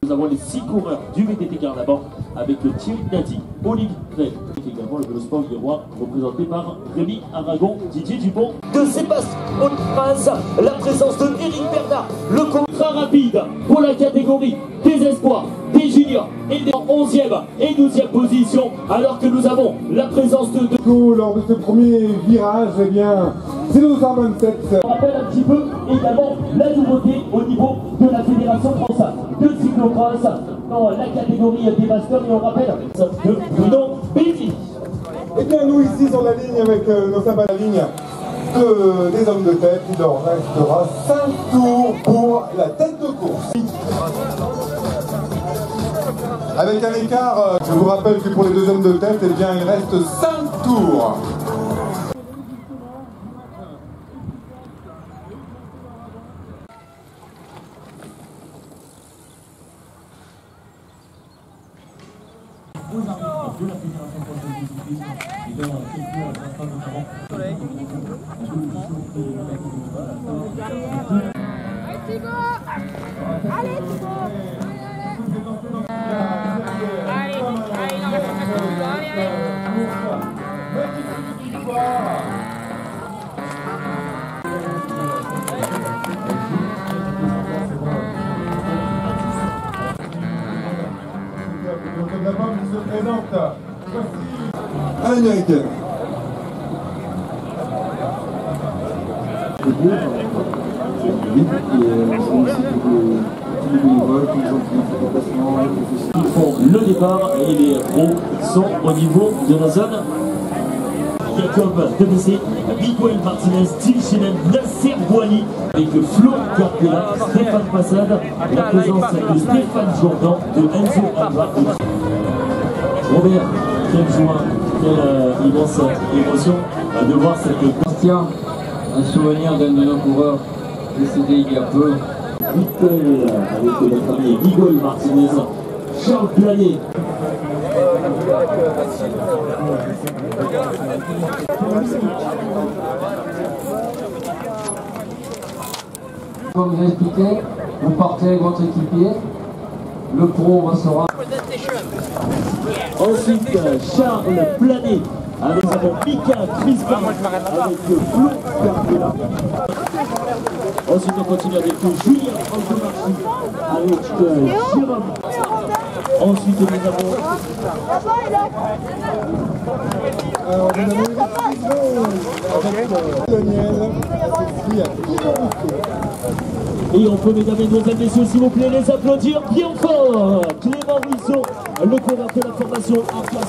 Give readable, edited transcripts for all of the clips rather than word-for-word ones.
Nous avons les 6 coureurs du VTT Carnaval avec le Thierry Nati, Olivier Craig, et également le Vélosport Guérois représenté par Rémi Aragon, Didier Dupont. De Sébastien Prince, la présence de Eric Bernard, le contrat rapide pour la catégorie des espoirs, des juniors et des 11e et 12e position, alors que nous avons la présence de... Lors de ce premier virage, eh bien, c'est le 227. On rappelle un petit peu également la nouveauté au niveau de la Fédération française de cyclocross dans la catégorie des masters, et on rappelle de Bruno Bézi. Eh bien, nous ici sur la ligne avec nos sables à la ligne des hommes de tête, il leur restera 5 tours pour la tête de course. Avec un écart, je vous rappelle que pour les 2 hommes de tête, eh bien, il reste 5 tours. Aux arbitres de la Fédération française de cyclisme et de quelques instants notamment. Allez Thibaut! Allez, non, allez, La banque qui se présente, à l'américaine. Ils font le départ et les pros sont au niveau de la zone. Jacob Debussy, Miguel Martinez, Steve Chinen, Nasser Bouali, avec Flo Carpella, Stéphane Passade, la présence de Stéphane Jourdan, de Enzo Alba. Robert, quelle joie, quelle immense émotion de voir cette Tiens, un souvenir d'un de nos coureurs décédé il y a peu. Vittel avec notre ami Miguel Martinez, Charles Planet. Comme vous expliqué, vous partez avec votre équipier, le pro sera. Ensuite, Charles Planet. Avec Mika Crispin avec Flo Carpella. Ensuite, on continue avec Julien Antomarchi avec Jérôme. Ensuite, nous avons... Alors, nous avons Daniel, et on peut, mesdames et messieurs, s'il vous plaît, les applaudir bien fort. Clément Ruisseau, le coureur de la formation Arca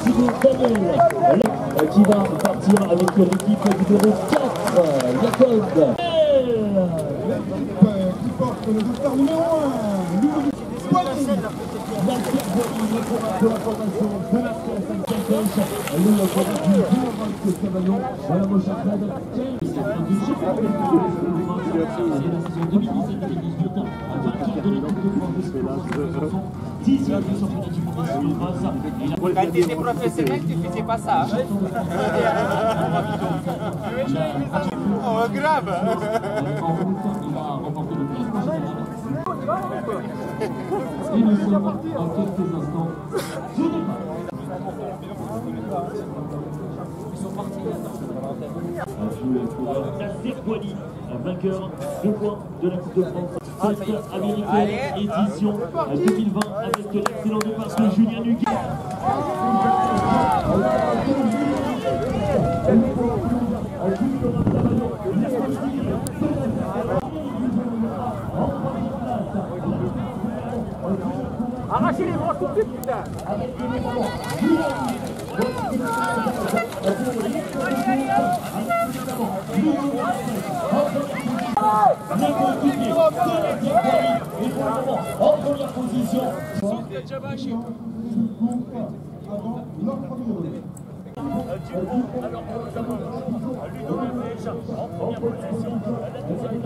Thibaut Daniel, qui va partir avec l'équipe numéro 4, Jacob. L'équipe qui porte le docteur numéro 1, Louis Poigny. Le coureur de la formation de la le coureur du tour de Cavallon, la moche à Fred, du Quand tu étais professionnel, tu faisais pas ça. Oh, grave! Et nous sommes en quelques instants du départ. Ils sont partis Nasser Bouali, vainqueur 2 points de la Coupe de France, cette américaine édition 2020 avec l'excellent départ de Julien Nuguet. Arrachez les bras tout de suite, putain! En première position. Alors que nous avons Ludo Lefège en première position, la deuxième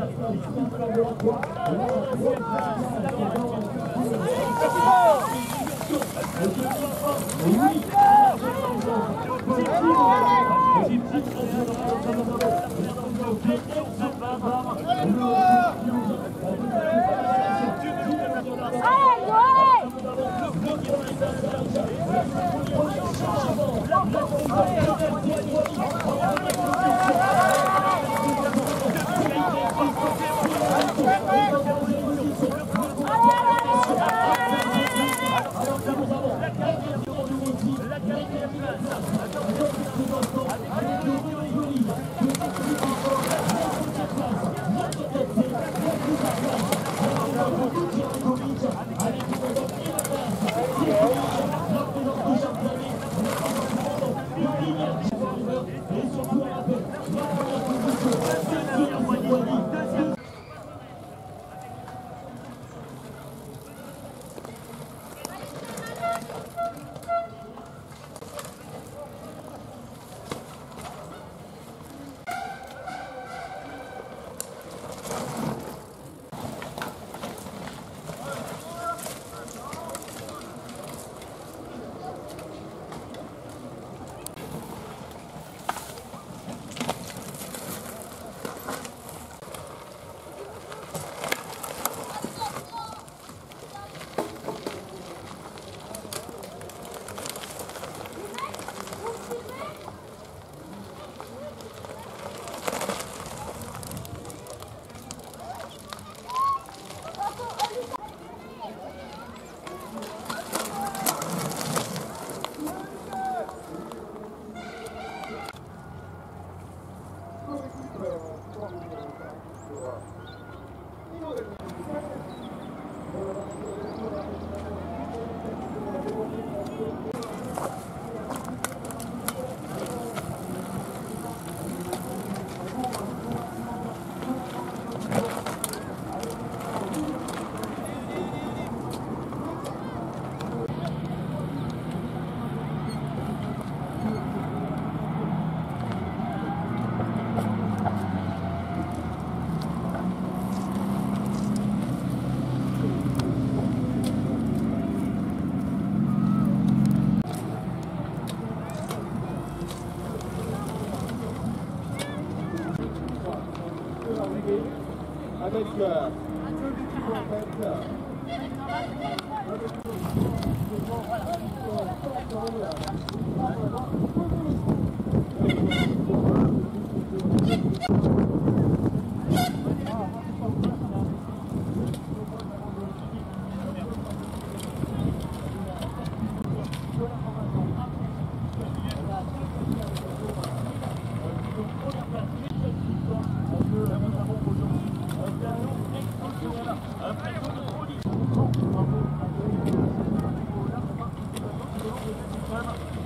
Allez,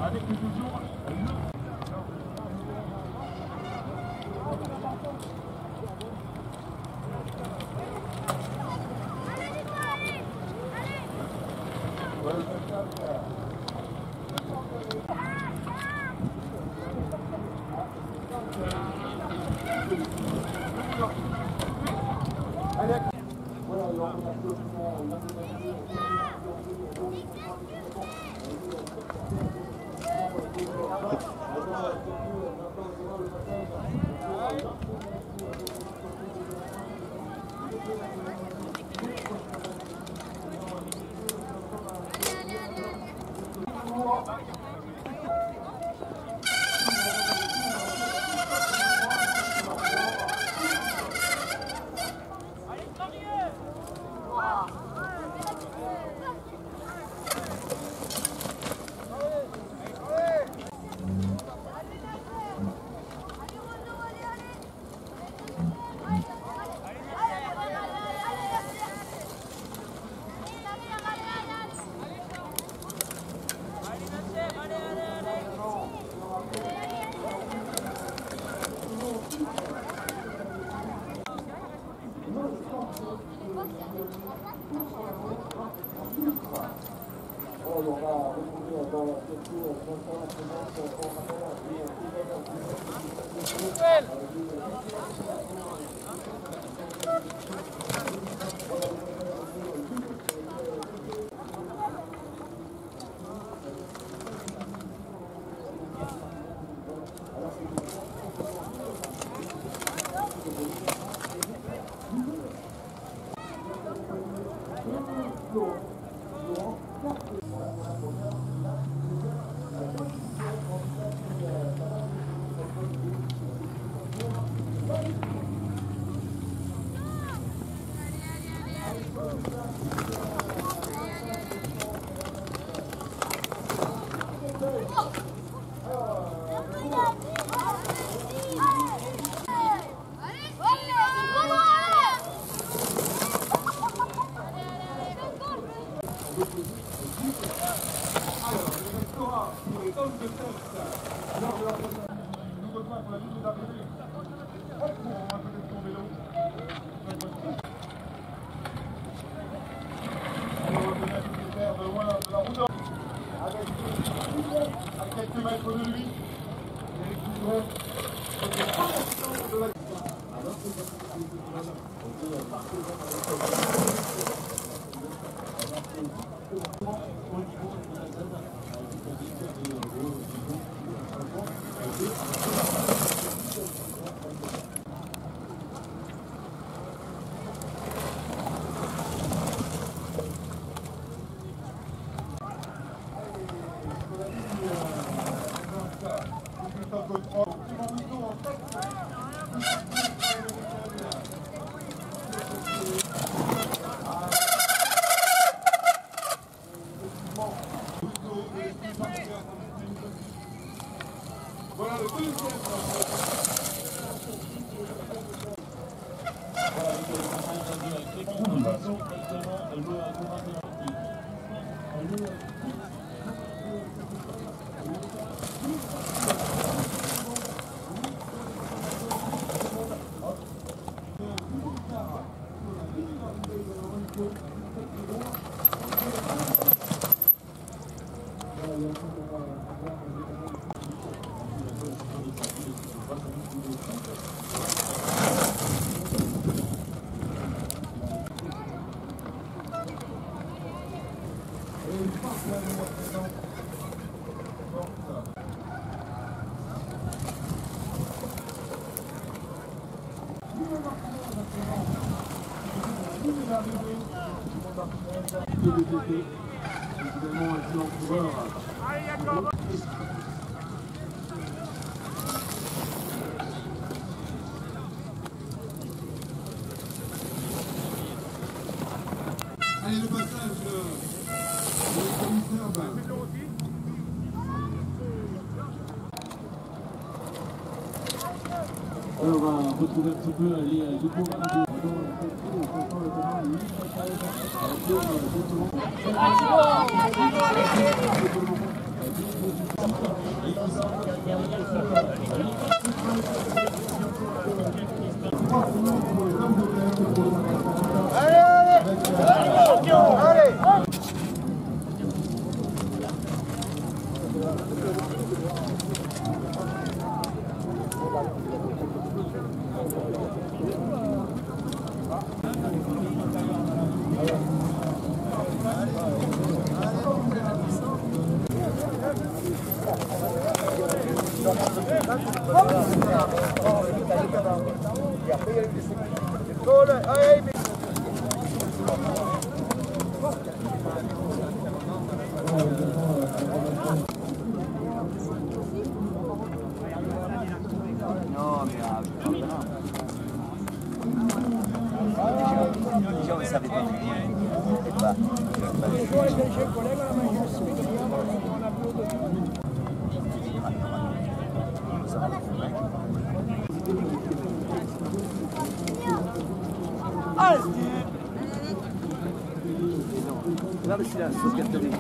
Avec toujours à quelques mètres de lui. Allez, le passage du commissaire. On va retrouver un petit peu les dépôts. Là, c'est la sauvegarde de l'équipe.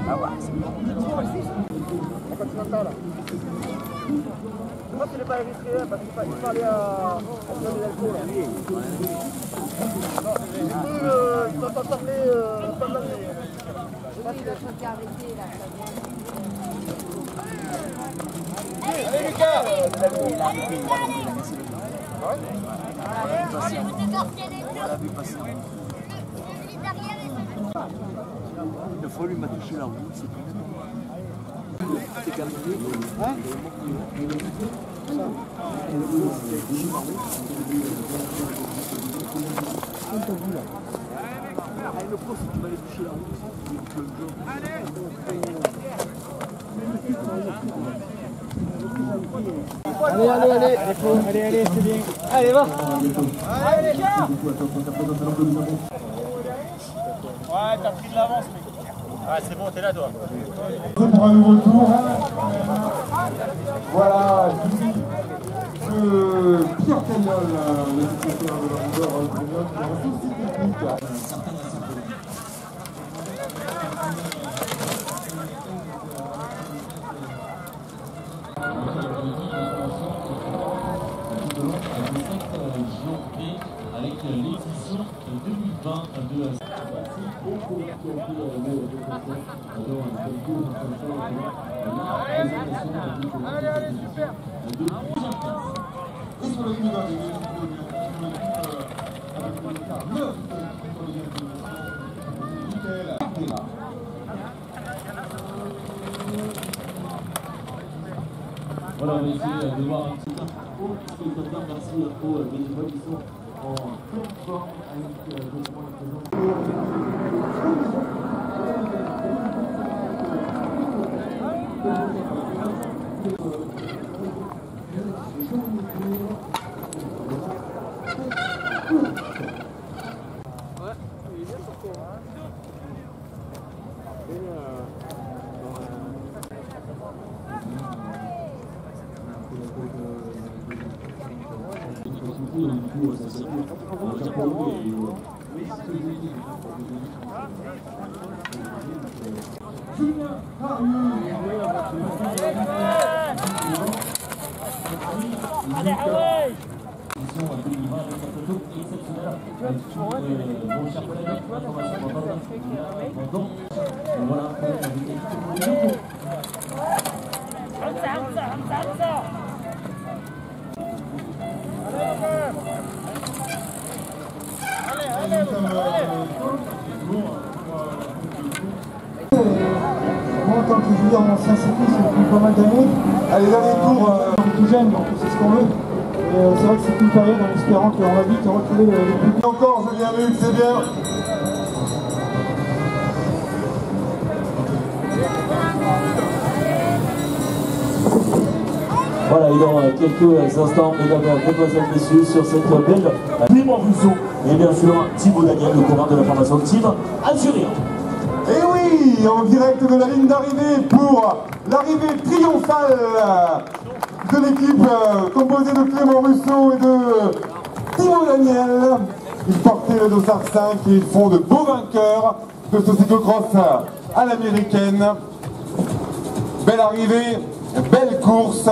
Ah ouais, c'est bon. Pourquoi tu n'es pas érythréen? Parce qu'il parlait à Antoine Delco. Il t'entend parler comme l'année. Oui, il a choqué arrêté là. Allez, Lucas! Le folie m'a touché la roue, c'est tout. C'est calmé. Hein? Le pro, si tu vas aller toucher la roue, allez, c'est bien. Allez, va. Allez, Pierre. Ouais, t'as pris de l'avance, mec. Ah, c'est bon, t'es là, toi. Pour un nouveau tour. Voilà, Pierre Cagnol, le secrétaire de la Grenoble, qui a un souci technique. Avec l'édition 2020 de Allez, super. Et sur le coup d'arrivée, avec le quart 9 sur le gardien, Michael Ardella. Voilà, on va essayer de voir un petit peu spectateurs. Merci aux bénévoles qui sont en pleine forme avec notamment la présence. coup, ça circule. Pour nous, Moi, en tant que joueur en ancien cycliste depuis pas mal d'années, à les derniers tours, on est tout jeune, donc on sait ce qu'on veut. Et c'est vrai que c'est une période en espérant qu'on va vite retrouver les plus. Encore, Julien Luc, c'est bien. voilà, et dans quelques instants, mesdames, mesdemoiselles, messieurs, sur cette belle Clément Rousseau et bien sûr Thibaut Daniel, le coureur de la formation Team Azurien. Et oui, en direct de la ligne d'arrivée pour l'arrivée triomphale de l'équipe composée de Clément Rousseau et de Thibaut Daniel. Ils portaient le dossard 5 et ils font de beaux vainqueurs de ce cyclocross à l'américaine. Belle arrivée, belle course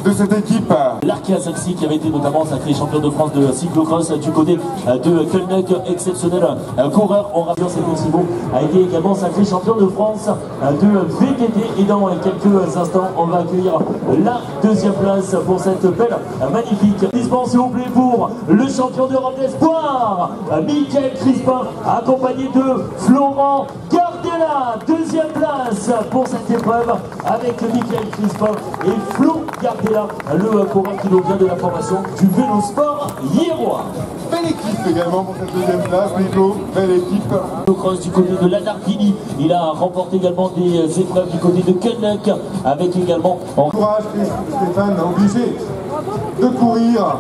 de cette équipe. L'Arkea Saxi qui avait été notamment sacré champion de France de cyclocross du côté de Kölnec, exceptionnel coureur en rapport. C'était Thibaut a été également sacré champion de France de VTT et dans quelques instants on va accueillir la deuxième place pour cette belle magnifique dispense s'il vous plaît pour le champion d'Europe d'espoir Michael Crispin accompagné de Florent Gardella. Deuxième place pour cette épreuve avec Michael Crispin et Flo Gardella, le coureur qui nous vient de la formation du vélo sport Hierois. Belle équipe également pour cette deuxième place, Nico, belle équipe. Au cross du côté de l'Anarchini, il a remporté également des épreuves du côté de Kölnec avec également en Courage Stéphane, obligé de courir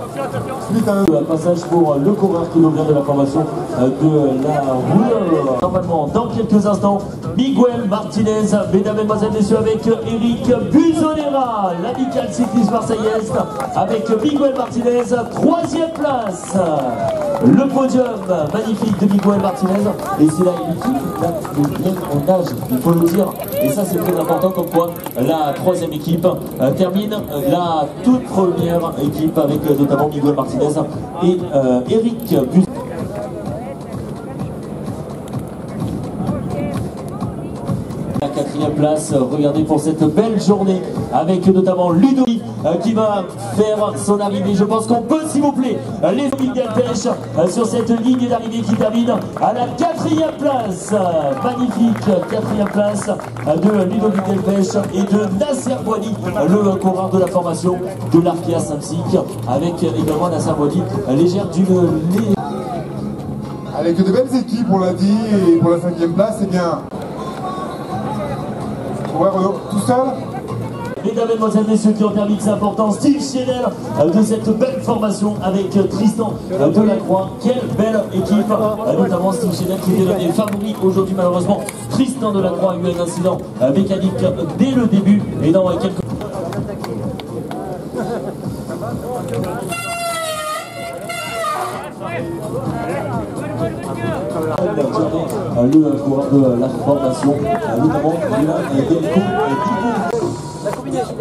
suite à un passage pour le coureur qui nous vient de la formation de la roue. Normalement, dans quelques instants, Miguel Martinez, mesdames, mesdemoiselles, messieurs, avec Eric Buzonera, l'amicale cycliste marseillaise, avec Miguel Martinez, troisième place. Le podium magnifique de Miguel Martinez, et c'est là l'équipe bien en âge, il faut le dire, et ça c'est très important, comme quoi la troisième équipe termine la toute première équipe avec notamment Miguel Martinez et Eric Buzonera. La quatrième place, regardez pour cette belle journée avec notamment Ludovic qui va faire son arrivée. Je pense qu'on peut, s'il vous plaît, les Ludovic Delpech sur cette ligne d'arrivée qui termine à la quatrième place. Magnifique quatrième place de Ludovic Delpech et de Nasser Boili, le coureur de la formation de l'Arkea Samsic, avec également Nasser Boili, légère d'une... Avec de belles équipes, on l'a dit, et pour la cinquième place, eh bien... Ouais, Renaud, tout seul. Mesdames, mesdemoiselles, messieurs, qui ont terminé, c'est important, Steve Chenel de cette belle formation avec Tristan Delacroix. Quelle belle équipe, notamment Steve Chenel qui était l'un des favoris aujourd'hui. Malheureusement, Tristan Delacroix a eu un incident mécanique dès le début et dans quelques... Le coureur de la formation, notamment Delco. La combinaison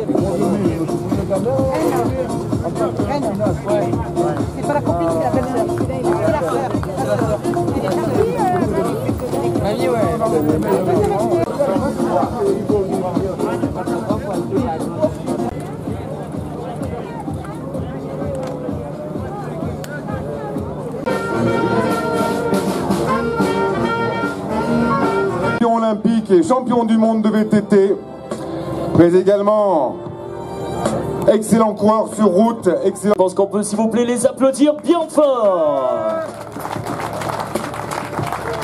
c'est pas la copine, c'est la belle-sœur. C'est la sœur. Mamie, ouais. Olympique et champion du monde de VTT, mais également excellent coureur sur route, excellent. Je pense qu'on peut, s'il vous plaît, les applaudir bien fort.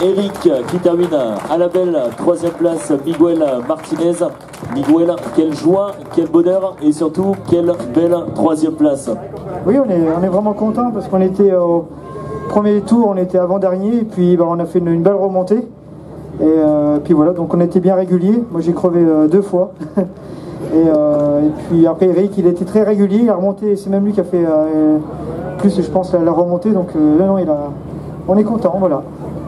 Eric qui termine à la belle troisième place, Miguel Martinez. Miguel, quelle joie, quel bonheur et surtout quelle belle troisième place. Oui, on est vraiment content parce qu'on était au premier tour, on était avant-dernier et puis on a fait une belle remontée. Et puis voilà, donc on était bien régulier. Moi j'ai crevé 2 fois. et puis après Eric, il était très régulier, il a remonté, c'est même lui qui a fait plus je pense la remontée. Donc non, on est content, voilà.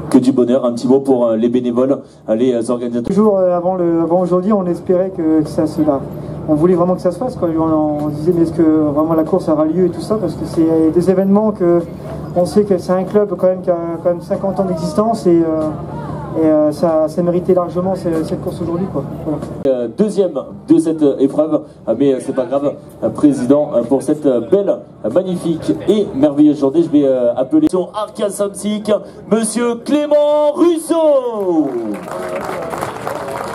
Que du bonheur, un petit mot pour les bénévoles, les organisateurs. Toujours avant aujourd'hui, on espérait que ça se fasse. On voulait vraiment que ça se fasse, quoi. On se disait, mais est-ce que vraiment la course aura lieu et tout ça, parce que c'est des événements que on sait que c'est un club quand même qui a quand même 50 ans d'existence et ça méritait largement cette course aujourd'hui, quoi. Voilà. Deuxième de cette épreuve, mais c'est pas grave, président, pour cette belle, magnifique et merveilleuse journée, je vais appeler son Arca Samsic, monsieur Clément Russo,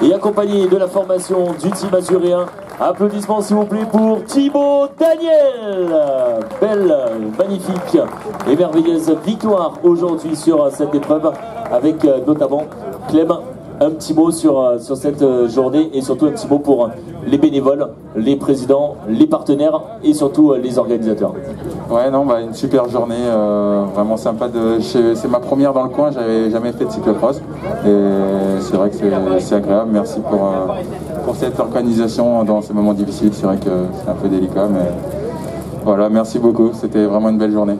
et accompagné de la formation du team azuréen. Applaudissements s'il vous plaît pour Thibaut Daniel. Belle, magnifique et merveilleuse victoire aujourd'hui sur cette épreuve avec notamment Clem. Un petit mot sur cette journée et surtout un petit mot pour les bénévoles, les présidents, les partenaires et surtout les organisateurs. Ouais, non, une super journée, vraiment sympa. C'est ma première dans le coin, j'avais jamais fait de cyclocross et c'est vrai que c'est agréable. Merci pour cette organisation dans ces moments difficiles. C'est vrai que c'est un peu délicat, mais voilà, merci beaucoup. C'était vraiment une belle journée.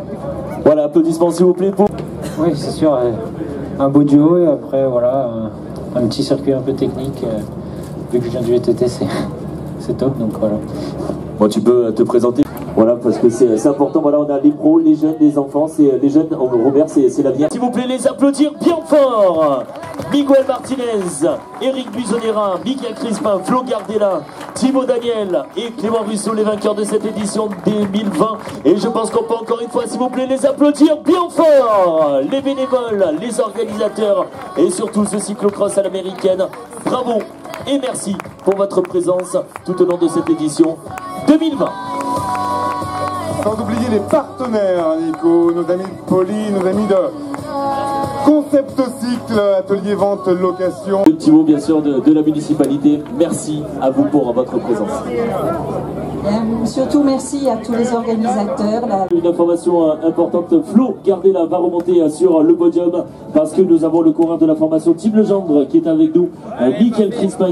Voilà, applaudissements s'il vous plaît pour... Oui, c'est sûr, un beau duo et après voilà, un petit circuit un peu technique. Vu que je viens du VTT, c'est top, donc voilà. Bon, tu peux te présenter. Voilà, parce que c'est important. Voilà, on a les pros, les jeunes, les enfants. C'est les jeunes. Robert, c'est l'avenir. S'il vous plaît, les applaudir bien fort. Miguel Martinez, Eric Buisonera, Miguel Crispin, Flo Gardella, Thibaut Daniel et Clément Russo, les vainqueurs de cette édition 2020. Et je pense qu'on peut encore une fois, s'il vous plaît, les applaudir bien fort. Les bénévoles, les organisateurs et surtout ce cyclocross à l'américaine. Bravo et merci pour votre présence tout au long de cette édition 2020. Sans oublier les partenaires, Nico, nos amis de Poly, nos amis de Concept Cycle, Atelier Vente Location. Un petit mot bien sûr de la municipalité. Merci à vous pour votre présence. Surtout merci à tous les organisateurs. Une information importante, Flo Gardella va remonter sur le podium parce que nous avons le coureur de la formation Team Legendre qui est avec nous, Miguel Crispin.